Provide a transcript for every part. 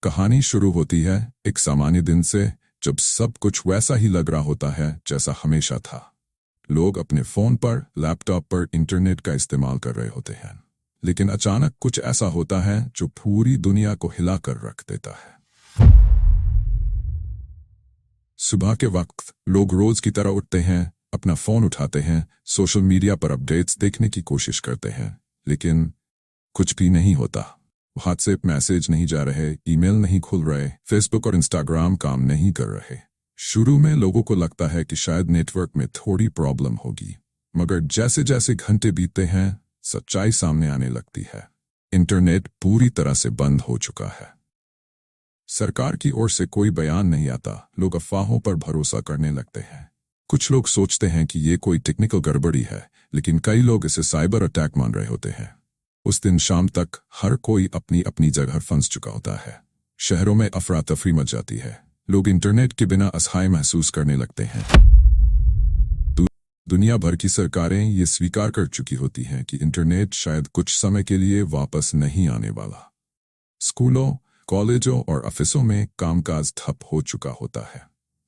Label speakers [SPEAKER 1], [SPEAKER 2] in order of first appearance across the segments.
[SPEAKER 1] कहानी शुरू होती है एक सामान्य दिन से, जब सब कुछ वैसा ही लग रहा होता है जैसा हमेशा था। लोग अपने फोन पर, लैपटॉप पर इंटरनेट का इस्तेमाल कर रहे होते हैं, लेकिन अचानक कुछ ऐसा होता है जो पूरी दुनिया को हिलाकर रख देता है। सुबह के वक्त लोग रोज की तरह उठते हैं, अपना फोन उठाते हैं, सोशल मीडिया पर अपडेट्स देखने की कोशिश करते हैं, लेकिन कुछ भी नहीं होता। व्हाट्सएप मैसेज नहीं जा रहे, ईमेल नहीं खुल रहे, फेसबुक और इंस्टाग्राम काम नहीं कर रहे। शुरू में लोगों को लगता है कि शायद नेटवर्क में थोड़ी प्रॉब्लम होगी, मगर जैसे जैसे घंटे बीतते हैं सच्चाई सामने आने लगती है। इंटरनेट पूरी तरह से बंद हो चुका है। सरकार की ओर से कोई बयान नहीं आता, लोग अफवाहों पर भरोसा करने लगते हैं। कुछ लोग सोचते हैं कि ये कोई टेक्निकल गड़बड़ी है, लेकिन कई लोग इसे साइबर अटैक मान रहे होते हैं। उस दिन शाम तक हर कोई अपनी अपनी जगह फंस चुका होता है। शहरों में अफरा तफरी मच जाती है, लोग इंटरनेट के बिना असहाय महसूस करने लगते हैं। दुनिया भर की सरकारें ये स्वीकार कर चुकी होती हैं कि इंटरनेट शायद कुछ समय के लिए वापस नहीं आने वाला। स्कूलों, कॉलेजों और ऑफिसों में कामकाज ठप हो चुका होता है।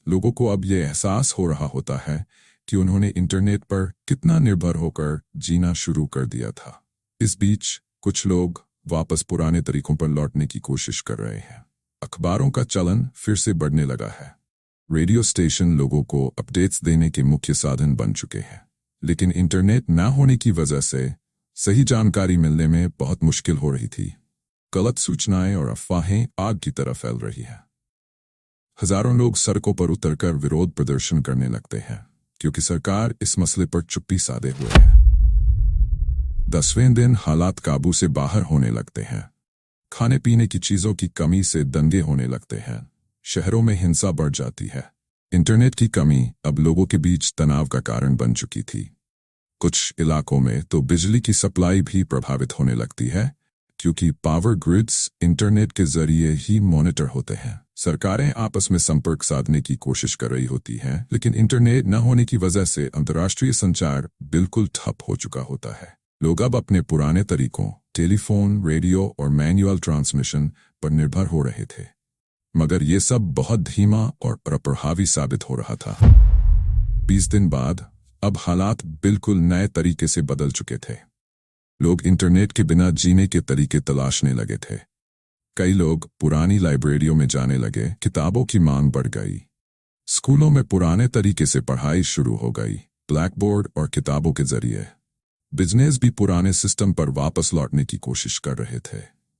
[SPEAKER 1] लोगों को अब ये एहसास हो रहा होता है कि उन्होंने इंटरनेट पर कितना निर्भर होकर जीना शुरू कर दिया था। इस बीच कुछ लोग वापस पुराने तरीकों पर लौटने की कोशिश कर रहे हैं। अखबारों का चलन फिर से बढ़ने लगा है। रेडियो स्टेशन लोगों को अपडेट्स देने के मुख्य साधन बन चुके हैं, लेकिन इंटरनेट न होने की वजह से सही जानकारी मिलने में बहुत मुश्किल हो रही थी। गलत सूचनाएं और अफवाहें आग की तरह फैल रही हैं। हजारों लोग सड़कों पर उतरकर विरोध प्रदर्शन करने लगते हैं, क्योंकि सरकार इस मसले पर चुप्पी साधे हुए है। 10वें दिन हालात काबू से बाहर होने लगते हैं। खाने पीने की चीजों की कमी से दंगे होने लगते हैं। शहरों में हिंसा बढ़ जाती है। इंटरनेट की कमी अब लोगों के बीच तनाव का कारण बन चुकी थी। कुछ इलाकों में तो बिजली की सप्लाई भी प्रभावित होने लगती है, क्योंकि पावर ग्रिड्स इंटरनेट के जरिए ही मॉनिटर होते हैं। सरकारें आपस में संपर्क साधने की कोशिश कर रही होती हैं, लेकिन इंटरनेट न होने की वजह से अंतर्राष्ट्रीय संचार बिल्कुल ठप हो चुका होता है। लोग अब अपने पुराने तरीकों, टेलीफोन, रेडियो और मैनुअल ट्रांसमिशन पर निर्भर हो रहे थे, मगर ये सब बहुत धीमा और अप्रभावी साबित हो रहा था। 20 दिन बाद अब हालात बिल्कुल नए तरीके से बदल चुके थे। लोग इंटरनेट के बिना जीने के तरीके तलाशने लगे थे। कई लोग पुरानी लाइब्रेरियों में जाने लगे, किताबों की मांग बढ़ गई। स्कूलों में पुराने तरीके से पढ़ाई शुरू हो गई, ब्लैक बोर्ड और किताबों के जरिए। बिजनेस भी पुराने सिस्टम पर वापस लौटने की कोशिश कर रहे थे।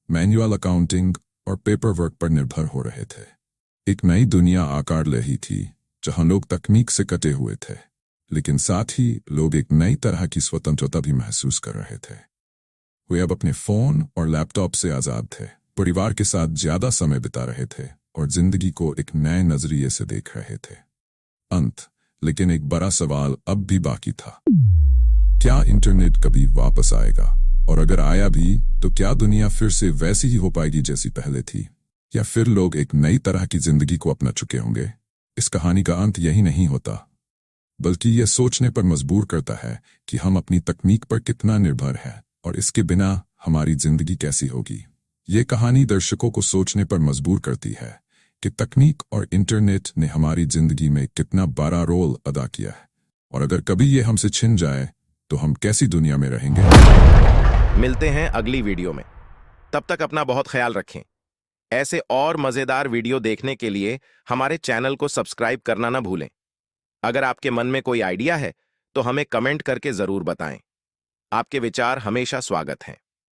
[SPEAKER 1] मैनुअल अकाउंटिंग और पेपर वर्क पर निर्भर हो रहे थे। एक नई दुनिया आकार ले रही थी, जहां लोग तकनीक से कटे हुए थे, लेकिन साथ ही लोग एक नई तरह की स्वतंत्रता भी महसूस कर रहे थे। वे अब अपने फोन और लैपटॉप से आजाद थे, परिवार के साथ ज्यादा समय बिता रहे थे और जिंदगी को एक नए नजरिए से देख रहे थे। लेकिन एक बड़ा सवाल अब भी बाकी था। क्या इंटरनेट कभी वापस आएगा? और अगर आया भी, तो क्या दुनिया फिर से वैसी ही हो पाएगी जैसी पहले थी, या फिर लोग एक नई तरह की जिंदगी को अपना चुके होंगे? इस कहानी का अंत यही नहीं होता, बल्कि यह सोचने पर मजबूर करता है कि हम अपनी तकनीक पर कितना निर्भर हैं और इसके बिना हमारी जिंदगी कैसी होगी। ये कहानी दर्शकों को सोचने पर मजबूर करती है कि तकनीक और इंटरनेट ने हमारी जिंदगी में कितना बड़ा रोल अदा किया है, और अगर कभी ये हमसे छिन जाए तो हम कैसी दुनिया में रहेंगे।
[SPEAKER 2] मिलते हैं अगली वीडियो में। तब तक अपना बहुत ख्याल रखें। ऐसे और मजेदार वीडियो देखने के लिए हमारे चैनल को सब्सक्राइब करना ना भूलें। अगर आपके मन में कोई आइडिया है तो हमें कमेंट करके जरूर बताएं। आपके विचार हमेशा स्वागत हैं।